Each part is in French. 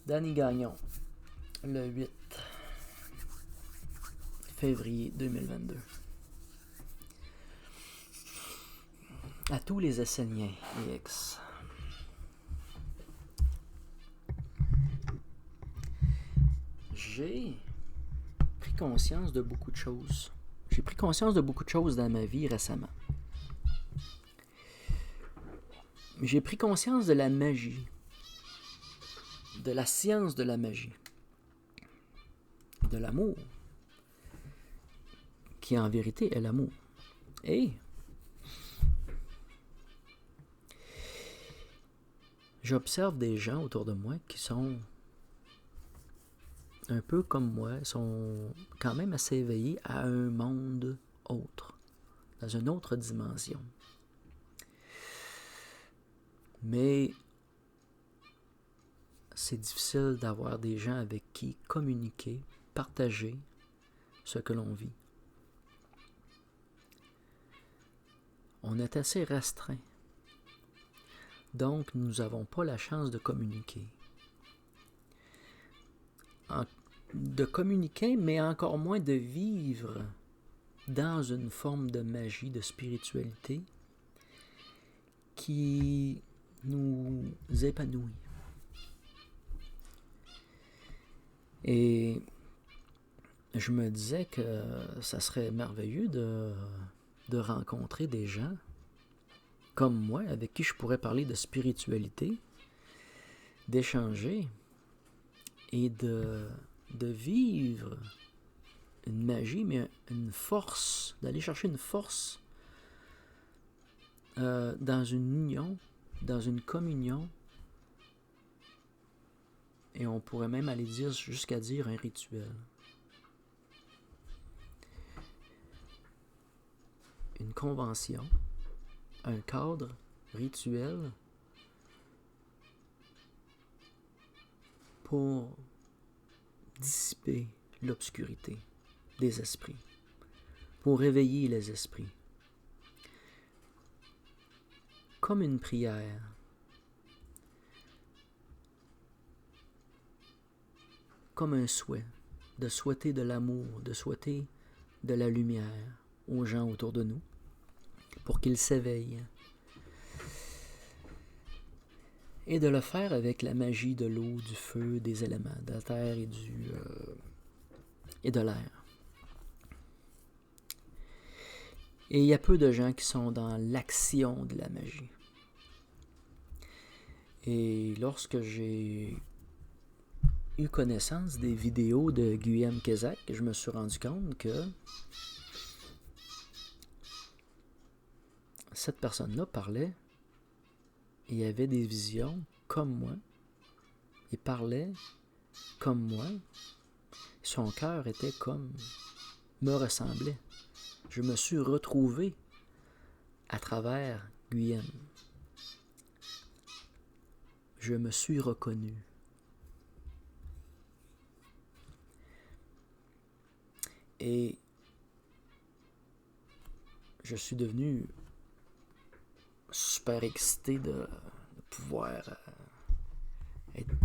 Danny Gagnon, le 8 février 2022. À tous les Esséniens et ex. J'ai pris conscience de beaucoup de choses. J'ai pris conscience de beaucoup de choses dans ma vie récemment. J'ai pris conscience de la magie, de la science de la magie, de l'amour, qui en vérité est l'amour. Et j'observe des gens autour de moi qui sont un peu comme moi, sont quand même assez éveillés à un monde autre, dans une autre dimension. Mais c'est difficile d'avoir des gens avec qui communiquer, partager ce que l'on vit. On est assez restreint. Donc, nous n'avons pas la chance de communiquer. De communiquer, mais encore moins de vivre dans une forme de magie, de spiritualité qui nous épanouit. Et je me disais que ça serait merveilleux de rencontrer des gens comme moi, avec qui je pourrais parler de spiritualité, d'échanger et de vivre une magie, mais une force, d'aller chercher une force dans une union, dans une communion, et on pourrait même aller jusqu'à dire un rituel. Une convention, un cadre rituel pour dissiper l'obscurité des esprits, pour réveiller les esprits. Comme une prière, comme un souhait, de souhaiter de l'amour, de souhaiter de la lumière aux gens autour de nous, pour qu'ils s'éveillent. Et de le faire avec la magie de l'eau, du feu, des éléments, de la terre et de l'air. Et il y a peu de gens qui sont dans l'action de la magie. Et lorsque j'ai eu connaissance des vidéos de Guillaume Kézak, je me suis rendu compte que cette personne-là parlait et avait des visions comme moi. Il parlait comme moi. Son cœur était comme me ressemblait. Je me suis retrouvé à travers Guillaume. Je me suis reconnu. Et je suis devenu super excité de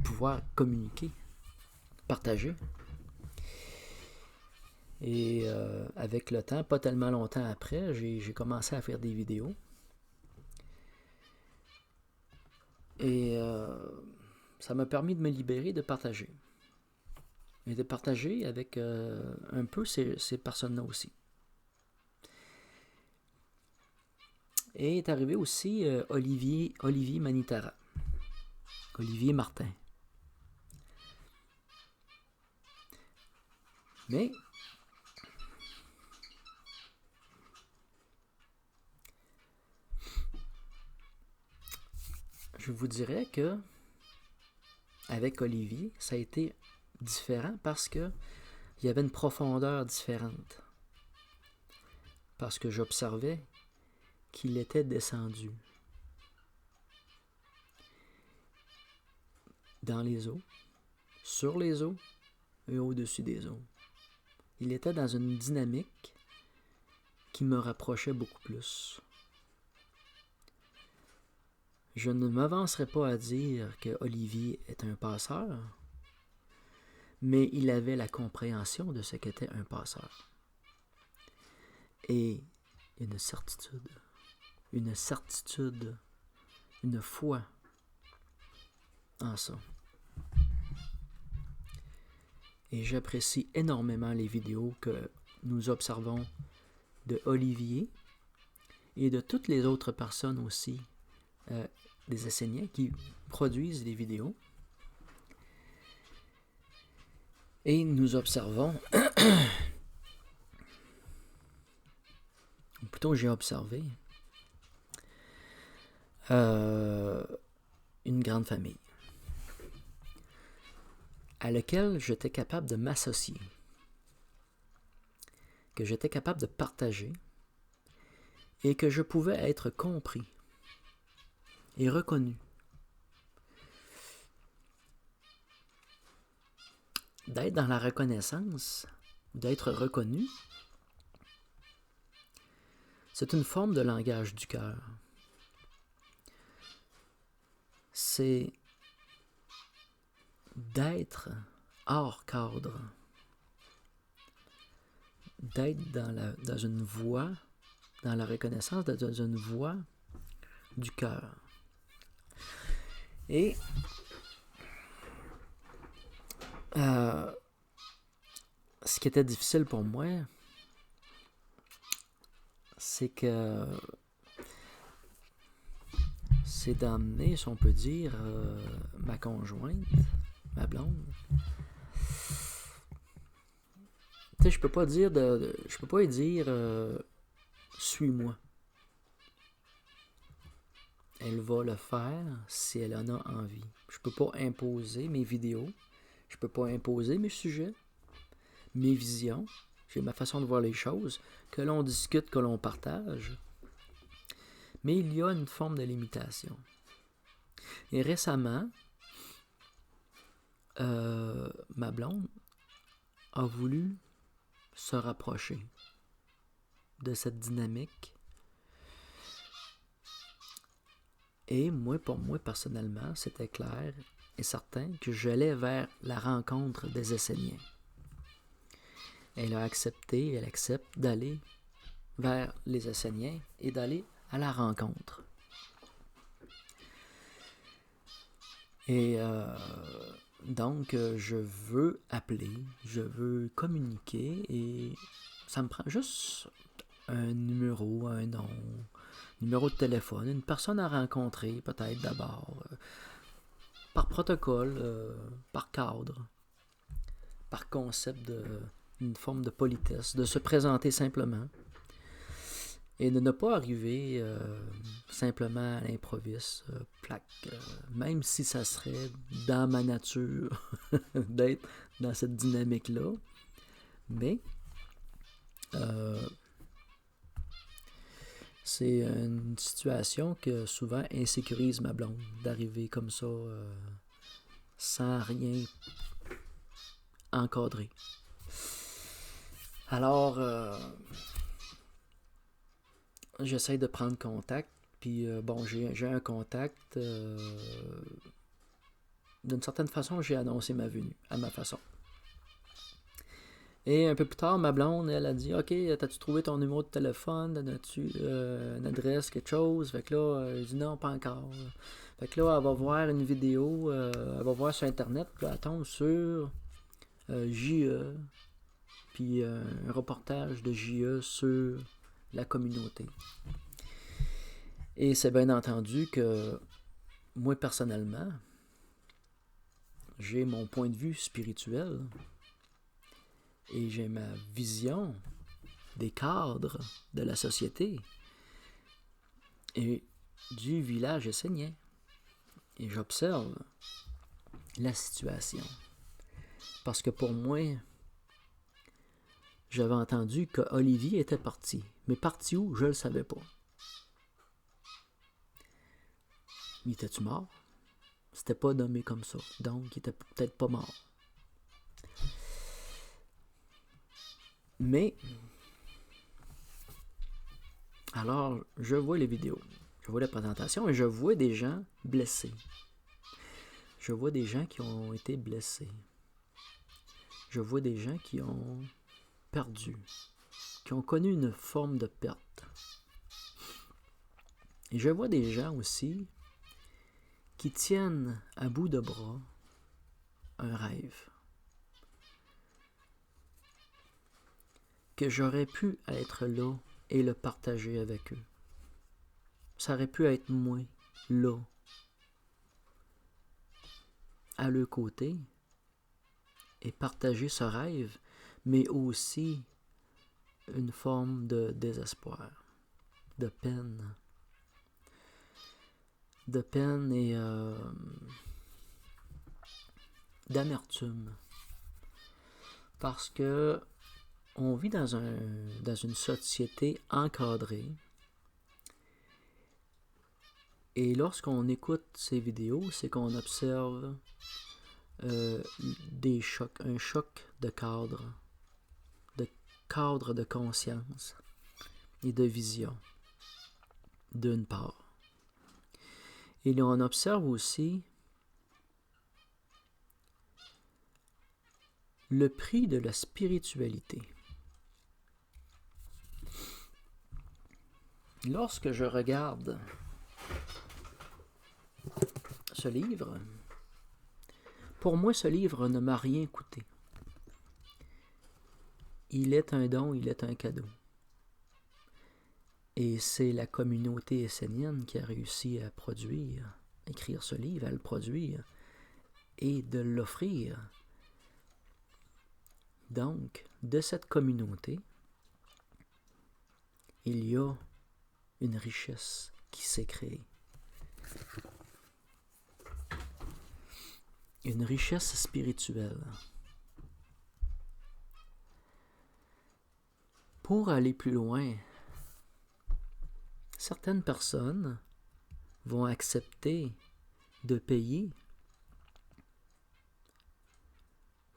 pouvoir communiquer, partager. Et avec le temps, pas tellement longtemps après, j'ai commencé à faire des vidéos. Et ça m'a permis de me libérer, de partager. Et de partager avec un peu ces personnes-là aussi. Et est arrivé aussi Olivier Manitara. Olivier Martin. Mais je vous dirais que avec Olivier, ça a été différent parce que il y avait une profondeur différente. Parce que j'observais qu'il était descendu dans les eaux, sur les eaux et au-dessus des eaux. Il était dans une dynamique qui me rapprochait beaucoup plus. Je ne m'avancerai pas à dire que Olivier est un passeur, mais il avait la compréhension de ce qu'était un passeur. Et une certitude, une foi en ça. Et j'apprécie énormément les vidéos que nous observons de Olivier et de toutes les autres personnes aussi, des Esséniens qui produisent des vidéos. Et nous observons, ou plutôt j'ai observé, une grande famille à laquelle j'étais capable de m'associer, que j'étais capable de partager et que je pouvais être compris et reconnu. D'être dans la reconnaissance, d'être reconnu, c'est une forme de langage du cœur. C'est d'être hors cadre, d'être dans une voie, dans la reconnaissance, dans une voie du cœur. Et ce qui était difficile pour moi, c'est d'emmener, si on peut dire, ma conjointe, ma blonde. Tu sais, je peux pas lui dire suis-moi. Elle va le faire si elle en a envie. Je peux pas imposer mes vidéos, je peux pas imposer mes sujets, mes visions. J'ai ma façon de voir les choses, que l'on discute, que l'on partage. Mais il y a une forme de limitation. Et récemment, ma blonde a voulu se rapprocher de cette dynamique. Et pour moi, personnellement, c'était clair et certain que j'allais vers la rencontre des Esséniens. Elle accepte d'aller vers les Esséniens et d'aller à la rencontre. Et donc, je veux appeler, je veux communiquer et ça me prend juste un numéro, un nom, numéro de téléphone, une personne à rencontrer peut-être d'abord, par protocole, par cadre, par concept une forme de politesse, de se présenter simplement et de ne pas arriver simplement à l'improviste, plaque, même si ça serait dans ma nature d'être dans cette dynamique-là. Mais c'est une situation que souvent insécurise ma blonde, d'arriver comme ça sans rien encadrer. Alors, j'essaie de prendre contact, puis j'ai un contact. D'une certaine façon, j'ai annoncé ma venue, à ma façon. Et un peu plus tard, ma blonde, elle a dit « Ok, t'as-tu trouvé ton numéro de téléphone? As-tu une adresse, quelque chose? » Fait que là, elle dit « Non, pas encore. » Fait que là, elle va voir une vidéo, elle va voir sur Internet, puis elle tombe sur JE, puis un reportage de JE sur la communauté. Et c'est bien entendu que moi, personnellement, j'ai mon point de vue spirituel et j'ai ma vision des cadres de la société et du village essénien. Et j'observe la situation. Parce que pour moi, j'avais entendu que Olivier était parti. Mais parti où? Je ne le savais pas. Il était-tu mort? C'était pas nommé comme ça. Donc, il était peut-être pas mort. Mais, alors, je vois les vidéos. Je vois la présentation et je vois des gens blessés. Je vois des gens qui ont été blessés. je vois des gens qui ont perdu, qui ont connu une forme de perte. Et je vois des gens aussi qui tiennent à bout de bras un rêve. Que j'aurais pu être là et le partager avec eux. Ça aurait pu être moi, là, à leur côté, et partager ce rêve, mais aussi une forme de désespoir, de peine et d'amertume. Parce que on vit dans une société encadrée. Et lorsqu'on écoute ces vidéos, c'est qu'on observe des chocs, un choc de cadre de conscience et de vision, d'une part. Et on observe aussi le prix de la spiritualité. Lorsque je regarde ce livre, pour moi, ce livre ne m'a rien coûté. Il est un don, il est un cadeau. Et c'est la communauté essénienne qui a réussi à écrire ce livre, à le produire et de l'offrir. Donc, de cette communauté, il y a une richesse qui s'est créée. Une richesse spirituelle. Pour aller plus loin, certaines personnes vont accepter de payer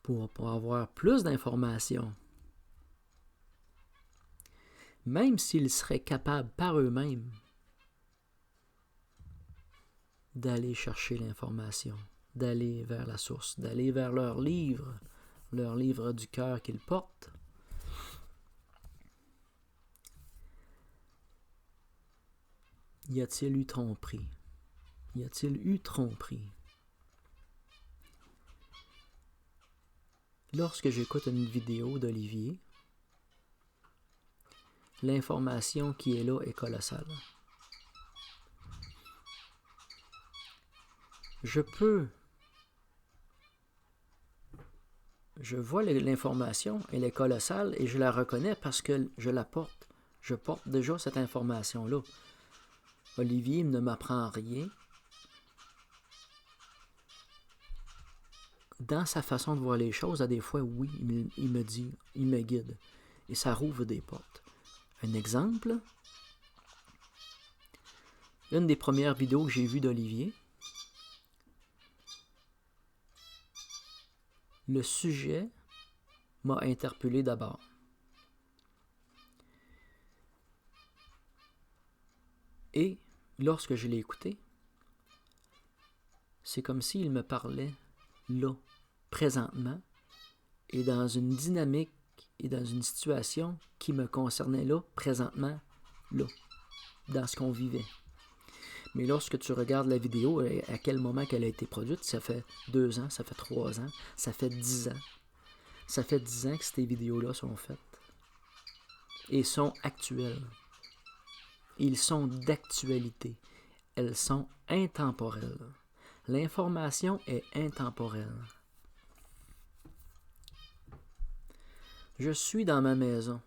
pour avoir plus d'informations, même s'ils seraient capables par eux-mêmes d'aller chercher l'information, d'aller vers la source, d'aller vers leur livre du cœur qu'ils portent. Y a-t-il eu tromperie? Y a-t-il eu tromperie? Lorsque j'écoute une vidéo d'Olivier, l'information qui est là est colossale. Je vois l'information, elle est colossale et je la reconnais parce que je la porte. Je porte déjà cette information-là. Olivier ne m'apprend rien. Dans sa façon de voir les choses, à des fois, oui, il me dit, il me guide. Et ça rouvre des portes. Un exemple, une des premières vidéos que j'ai vues d'Olivier, le sujet m'a interpellé d'abord. Et lorsque je l'ai écouté, c'est comme s'il me parlait là, présentement, et dans une dynamique et dans une situation qui me concernait là, présentement, là, dans ce qu'on vivait. Mais lorsque tu regardes la vidéo, à quel moment qu'elle a été produite, ça fait 2 ans, ça fait 3 ans, ça fait 10 ans. Ça fait 10 ans que ces vidéos-là sont faites. Et sont actuelles. Ils sont d'actualité. Elles sont intemporelles. L'information est intemporelle. Je suis dans ma maison.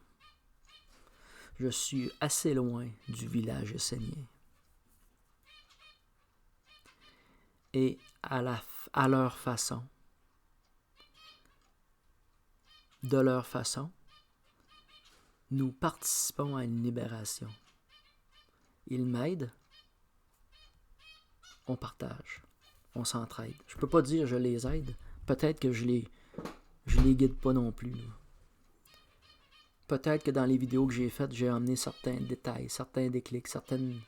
Je suis assez loin du village essénien. Et à leur façon, de leur façon, nous participons à une libération. Ils m'aident, on partage, on s'entraide. Je peux pas dire je les aide, peut-être que je les guide pas non plus. Peut-être que dans les vidéos que j'ai faites, j'ai amené certains détails, certains déclics, certaines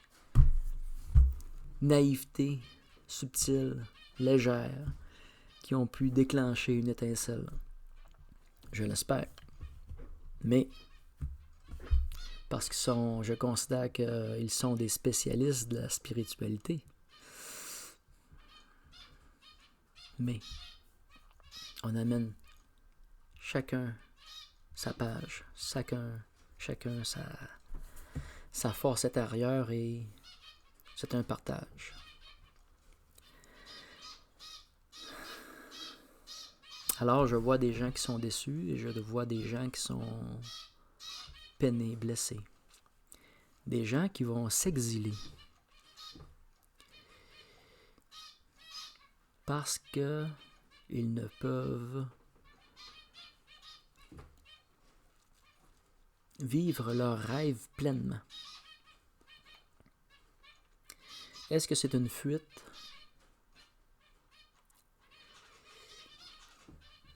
naïvetés subtiles, légères, qui ont pu déclencher une étincelle. Je l'espère. Mais, parce je considère qu'ils sont des spécialistes de la spiritualité. Mais, on amène chacun sa page, chacun sa force intérieure et c'est un partage. Alors, je vois des gens qui sont déçus et je vois des gens qui sont peinés, blessés. Des gens qui vont s'exiler. Parce que ils ne peuvent vivre leur rêve pleinement. Est-ce que c'est une fuite?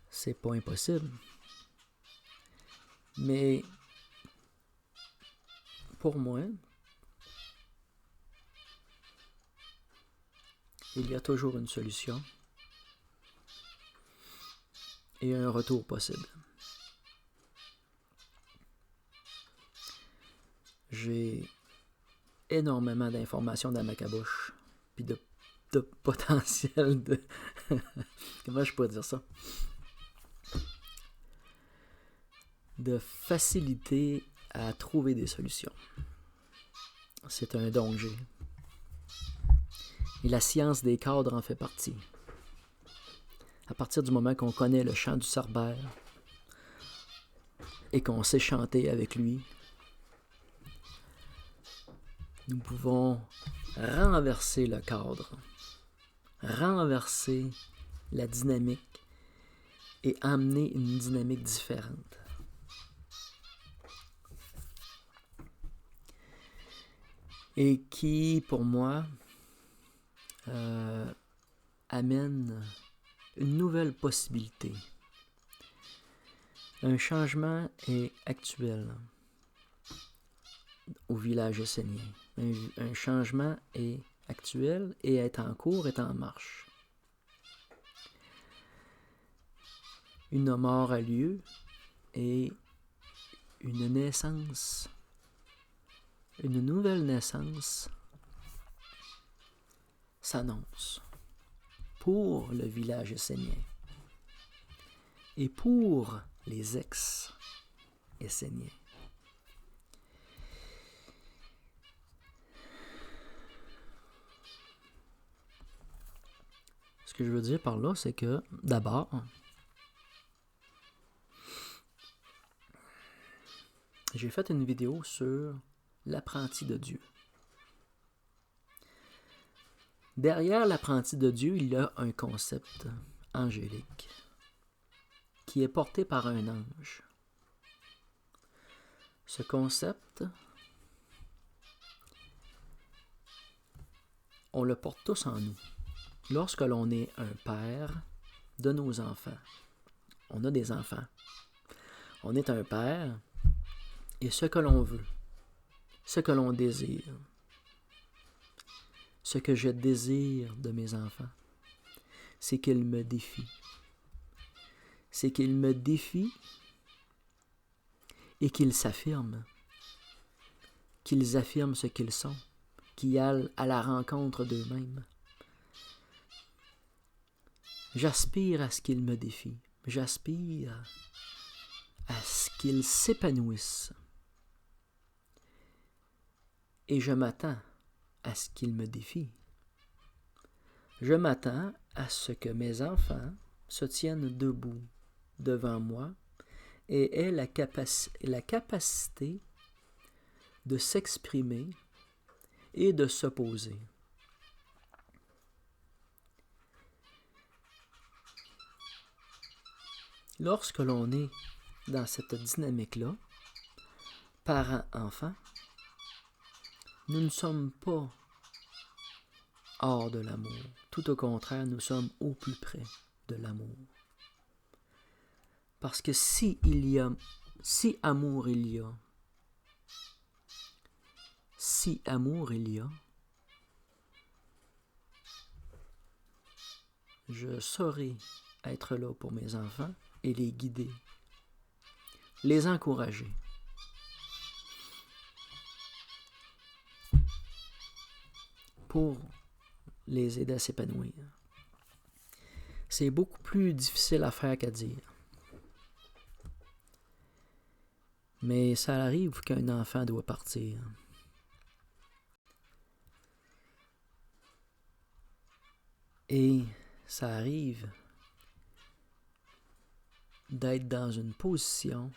C'est pas impossible. Mais pour moi, il y a toujours une solution et un retour possible. J'ai énormément d'informations dans ma cabouche, puis de potentiel de... Comment je pourrais dire ça? De facilité à trouver des solutions. C'est un don que j'ai. Et la science des cadres en fait partie. À partir du moment qu'on connaît le chant du Cerbère et qu'on sait chanter avec lui, nous pouvons renverser le cadre, renverser la dynamique et amener une dynamique différente. Et qui, pour moi, amène une nouvelle possibilité. Un changement est actuel au village essénien. Un changement est actuel et est en cours, est en marche. Une mort a lieu et une naissance, une nouvelle naissance s'annonce pour le village essénien et pour les ex-esséniens. Ce que je veux dire par là, c'est que d'abord, j'ai fait une vidéo sur l'apprenti de Dieu. Derrière l'apprenti de Dieu, il y a un concept angélique qui est porté par un ange. Ce concept, on le porte tous en nous. Lorsque l'on est un père de nos enfants, on a des enfants. On est un père et ce que l'on veut, ce que l'on désire, ce que je désire de mes enfants, c'est qu'ils me défient. C'est qu'ils me défient et qu'ils s'affirment. Qu'ils affirment ce qu'ils sont, qu'ils aillent à la rencontre d'eux-mêmes. J'aspire à ce qu'ils me défient. J'aspire à ce qu'ils s'épanouissent. Et je m'attends à ce qu'ils me défient. Je m'attends à ce que mes enfants se tiennent debout devant moi et aient la capacité de s'exprimer et de s'opposer. Lorsque l'on est dans cette dynamique-là, parents-enfants, nous ne sommes pas hors de l'amour. Tout au contraire, nous sommes au plus près de l'amour. Parce que si amour il y a, je saurai être là pour mes enfants et les guider les encourager. Pour les aider à s'épanouir. C'est beaucoup plus difficile à faire qu'à dire. Mais ça arrive qu'un enfant doit partir. Et ça arrive d'être dans une position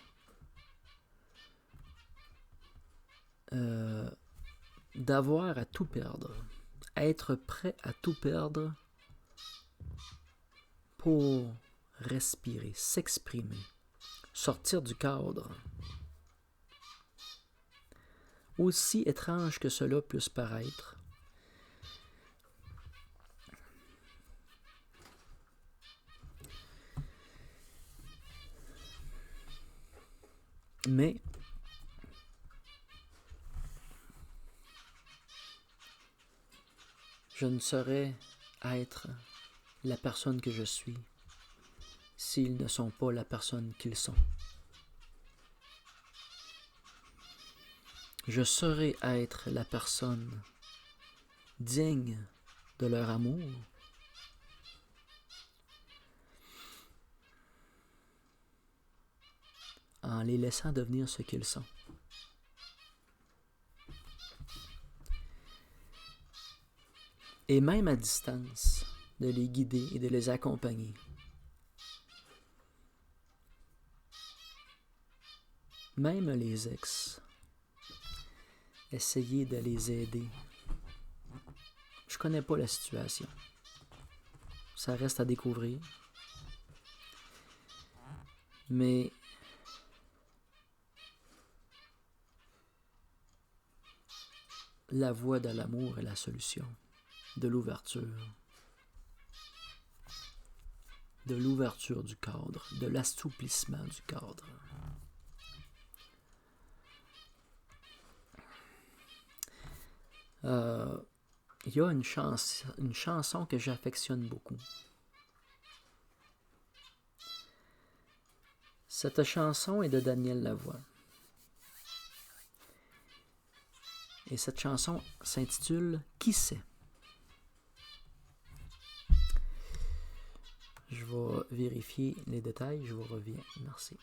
d'avoir à tout perdre. Être prêt à tout perdre pour respirer, s'exprimer, sortir du cadre. Aussi étrange que cela puisse paraître, mais je ne saurais être la personne que je suis s'ils ne sont pas la personne qu'ils sont. Je saurais être la personne digne de leur amour en les laissant devenir ce qu'ils sont. Et même à distance, de les guider et de les accompagner. Même les ex, essayer de les aider. Je connais pas la situation. Ça reste à découvrir. Mais la voie de l'amour est la solution, de l'ouverture du cadre, de l'assouplissement du cadre. Il y a une chanson que j'affectionne beaucoup. Cette chanson est de Daniel Lavoie. Et cette chanson s'intitule « Qui sait ?» Je vais vérifier les détails, je vous reviens. Merci.